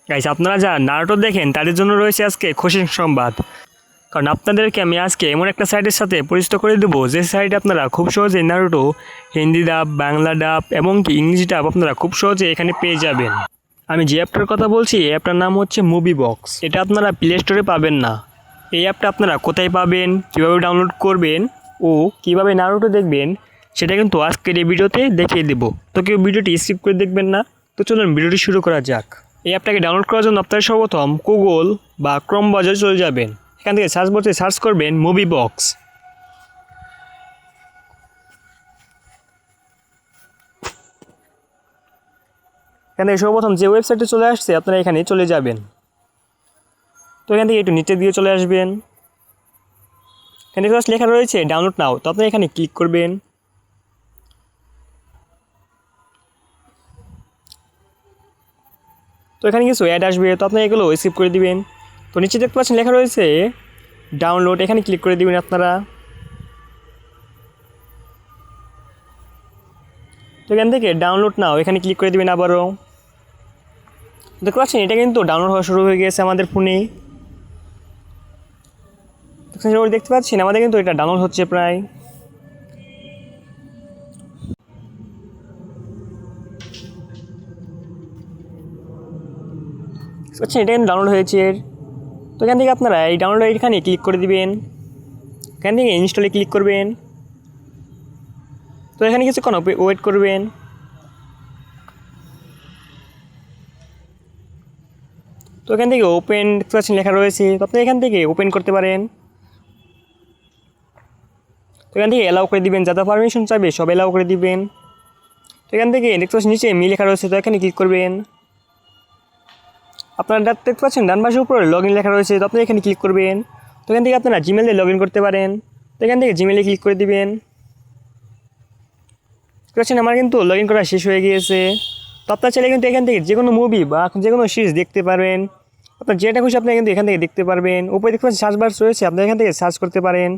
Guys, আপনারা যারা Naruto দেখেন তাদের জন্য রয়েছে আজকে খুশির সংবাদ। কারণ আপনাদেরকে আমি আজকে এমন একটা সাইটের সাথে পরিচিত করে দেবো যে সাইটে আপনারা খুব সহজেই নারুটো হিন্দি ডাব, বাংলা ডাব এবং কি ইংলিশ ডাব আপনারা খুব সহজে এখানে পেয়ে যাবেন। আমি যে অ্যাপটার কথা বলছি এই অ্যাপটার নাম হচ্ছে মুভি বক্স। এটা আপনারা প্লে স্টোরে পাবেন না। এই অ্যাপটা আপনারা কোথায় পাবেন, কীভাবে ডাউনলোড করবেন ও কীভাবে নারুটো দেখবেন সেটা কিন্তু আজকের এই ভিডিওতে দেখিয়ে দেবো। তো কেউ ভিডিওটি স্কিপ করে দেখবেন না। তো চলুন ভিডিওটি শুরু করা যাক। এই অ্যাপটাকে ডাউনলোড করার জন্য আপনারা সর্বপ্রথম গুগল বা ক্রোম ব্রাউজারে চলে যাবেন। এখান থেকে সার্চ বক্সে সার্চ করবেন মুভি বক্স। এখান থেকে সর্বপ্রথম যে ওয়েবসাইটে চলে আসছে আপনারা এখানে চলে যাবেন। তো এখান থেকে একটু নিচে দিয়ে চলে আসবেন। এখানে লেখা রয়েছে ডাউনলোড নাও, তো আপনি এখানে ক্লিক করবেন। তো এখানে কিছু অ্যাড আসবে, তো আপনি এগুলো স্কিপ করে দিবেন। তো নিচে দেখতে পাচ্ছেন লেখা রয়েছে ডাউনলোড, এখানে ক্লিক করে দিবেন আপনারা। তো এখান থেকে ডাউনলোড নাও এখানে ক্লিক করে দিবেন আবারও। দেখতে পাচ্ছেন এটা কিন্তু ডাউনলোড হওয়া শুরু হয়ে গেছে আমাদের ফোনে। দেখতে পাচ্ছেন আমাদের কিন্তু এটা ডাউনলোড হচ্ছে প্রায়। আচ্ছা, এটা কিন্তু ডাউনলোড হয়েছে। তো এখান থেকে আপনারা এই ডাউনলোড এখানে ক্লিক করে দিবেন। এখান থেকে ইনস্টলে ক্লিক করবেন। তো এখানে কিছুক্ষণ ওয়েট করবেন। তো এখান থেকে ওপেন লেখা রয়েছে, তো আপনি এখান থেকে ওপেন করতে পারেন। তো এখান থেকে অ্যালাউ করে দিবেন, যারা পারমিশন চাইবে সব অ্যালাউ করে দিবেন। তো এখান থেকে দেখতে পাচ্ছেন নিচে মি লেখা রয়েছে, তো এখানে ক্লিক করবেন। আপনারা দেখতে পাচ্ছেন ডান পাশের উপরে লগ ইন লেখা রয়েছে, তো আপনি এখানে ক্লিক করবেন। তো এখান থেকে আপনারা জিমেলে লগ ইন করতে পারেন। তো এখান থেকে জিমেলে ক্লিক করে দিবেন। দেখতে পাচ্ছেন আমার কিন্তু লগ ইন করা শেষ হয়ে গিয়েছে। তো আপনার চাইলে কিন্তু এখান থেকে যে কোনো মুভি বা যে কোনো সিরিজ দেখতে পারবেন। আপনার যেটা খুশি আপনি কিন্তু এখান থেকে দেখতে পারবেন। উপরে দেখতে পাচ্ছেন সার্চ বার রয়েছে, আপনি এখান থেকে সার্চ করতে পারেন।